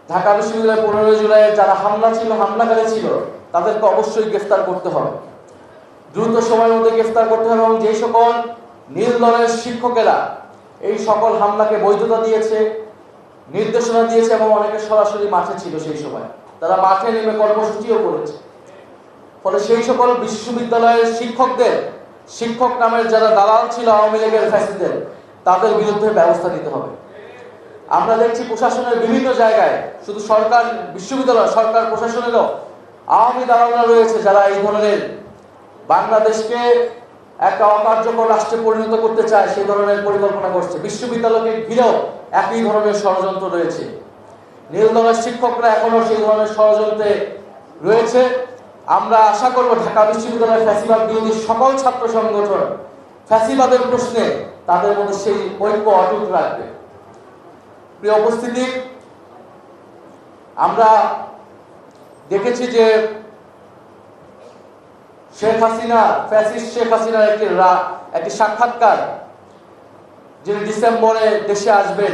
ঢাকা বিশ্ববিদ্যালয়ে 15 জুলাই যারা হামলাকারী ছিল তাদেরকে অবশ্যই গ্রেফতার করতে হবে, দ্রুত সময়ের মধ্যে গ্রেফতার করতে হবে। এবং যে সকল নীল দলের শিক্ষকেরা এই সকল হামলাকে বৈধতা দিয়েছে, নির্দেশনা দিয়েছে এবং অনেকে সরাসরি মাঠে ছিল, সেই সময় তারা মাঠে নেমে কর্মসূচিও করেছে, ফলে সেই সকল বিশ্ববিদ্যালয়ের শিক্ষক নামের যারা দালাল ছিল আওয়ামী লীগের ফ্যাসিস্টদের, তাদের বিরুদ্ধে ব্যবস্থা নিতে হবে। আমরা দেখছি প্রশাসনের বিভিন্ন জায়গায়, শুধু সরকার বিশ্ববিদ্যালয়, সরকার প্রশাসনেরও আওয়ামী দালালরা রয়েছে যারা এই ধরনের বাংলাদেশকে একটা অকার্যকর রাষ্ট্রে পরিণত করতে চায়, সেই ধরনের পরিকল্পনা করছে। বিশ্ববিদ্যালয়কে ঘিরেও একই ধরনের ষড়যন্ত্র রয়েছে। নীল দলের শিক্ষকরা এখনো সেই ধরনের ষড়যন্ত্রে রয়েছে। আমরা আশা করব ঢাকা বিশ্ববিদ্যালয়ের ফ্যাসিবাদ বিরোধী সকল ছাত্র সংগঠন ফ্যাসিবাদের প্রশ্নে তাদের মধ্যে সেই ঐক্য অটুট রাখবে। প্রিয় উপস্থিতি, আমরা দেখেছি যে ফ্যাসিস্ট শেখ হাসিনার একটি সাক্ষাৎকার, যিনি ডিসেম্বরে দেশে আসবেন,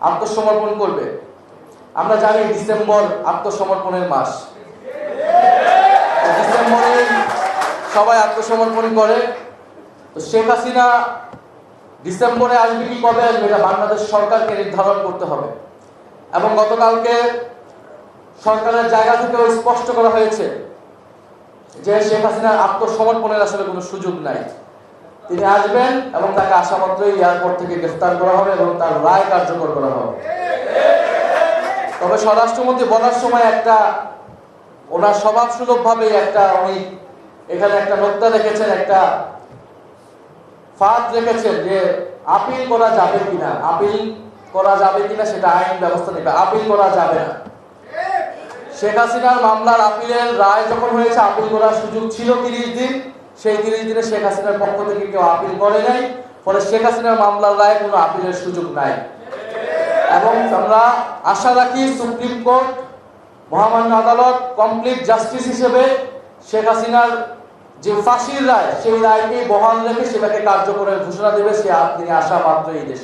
আত্মসমর্পণ করবে। আমরা জানি ডিসেম্বর আত্মসমর্পণের মাস, ডিসেম্বরে সবাই আত্মসমর্পণ করে। তো শেখ হাসিনা ডিসেম্বরে আসবে কি কবে আসবে, এটা বাংলাদেশ সরকারকে নির্ধারণ করতে হবে। এবং গতকালকে সরকারের জায়গা থেকেও স্পষ্ট করা হয়েছে যে শেখ হাসিনার আত্মসমর্পণের আসলে কোনো সুযোগ নাই। তিনি আসবেন এবং তাকে আসা মাত্রই এয়ারপোর্ট থেকে গ্রেফতার করা হবে এবং তার রায় কার্যকর করা হবে। তবে স্বরাষ্ট্রমন্ত্রী বলার সময় ওনার স্বভাবসুলভ ভাবে উনি এখানে একটা নোক্তা রেখেছেন, একটা ফাঁদ রেখেছেন যে আপিল করা যাবে কিনা সেটা আইন ব্যবস্থা নেবে, আপিল করা যাবে না। শেখ হাসিনার মামলার আপিলের রায় যখন হয়েছে, আপিল করার সুযোগ ছিল 30 দিন। সেই 30 দিনে শেখ হাসিনার পক্ষ থেকে কেউ আপিল করে নাই, ফলে শেখ হাসিনার মামলার রায় কোনো আপিলের সুযোগ নাই। এবং আমরা আশা রাখি সুপ্রিম কোর্ট, মহামান্য আদালত কমপ্লিট জাস্টিস হিসেবে শেখ হাসিনার যে ফাঁসির রায়, সেই রায়কে বহাল রেখে সেটাকে কার্যকরের ঘোষণা দেবে। তিনি আসা মাত্রই দেশে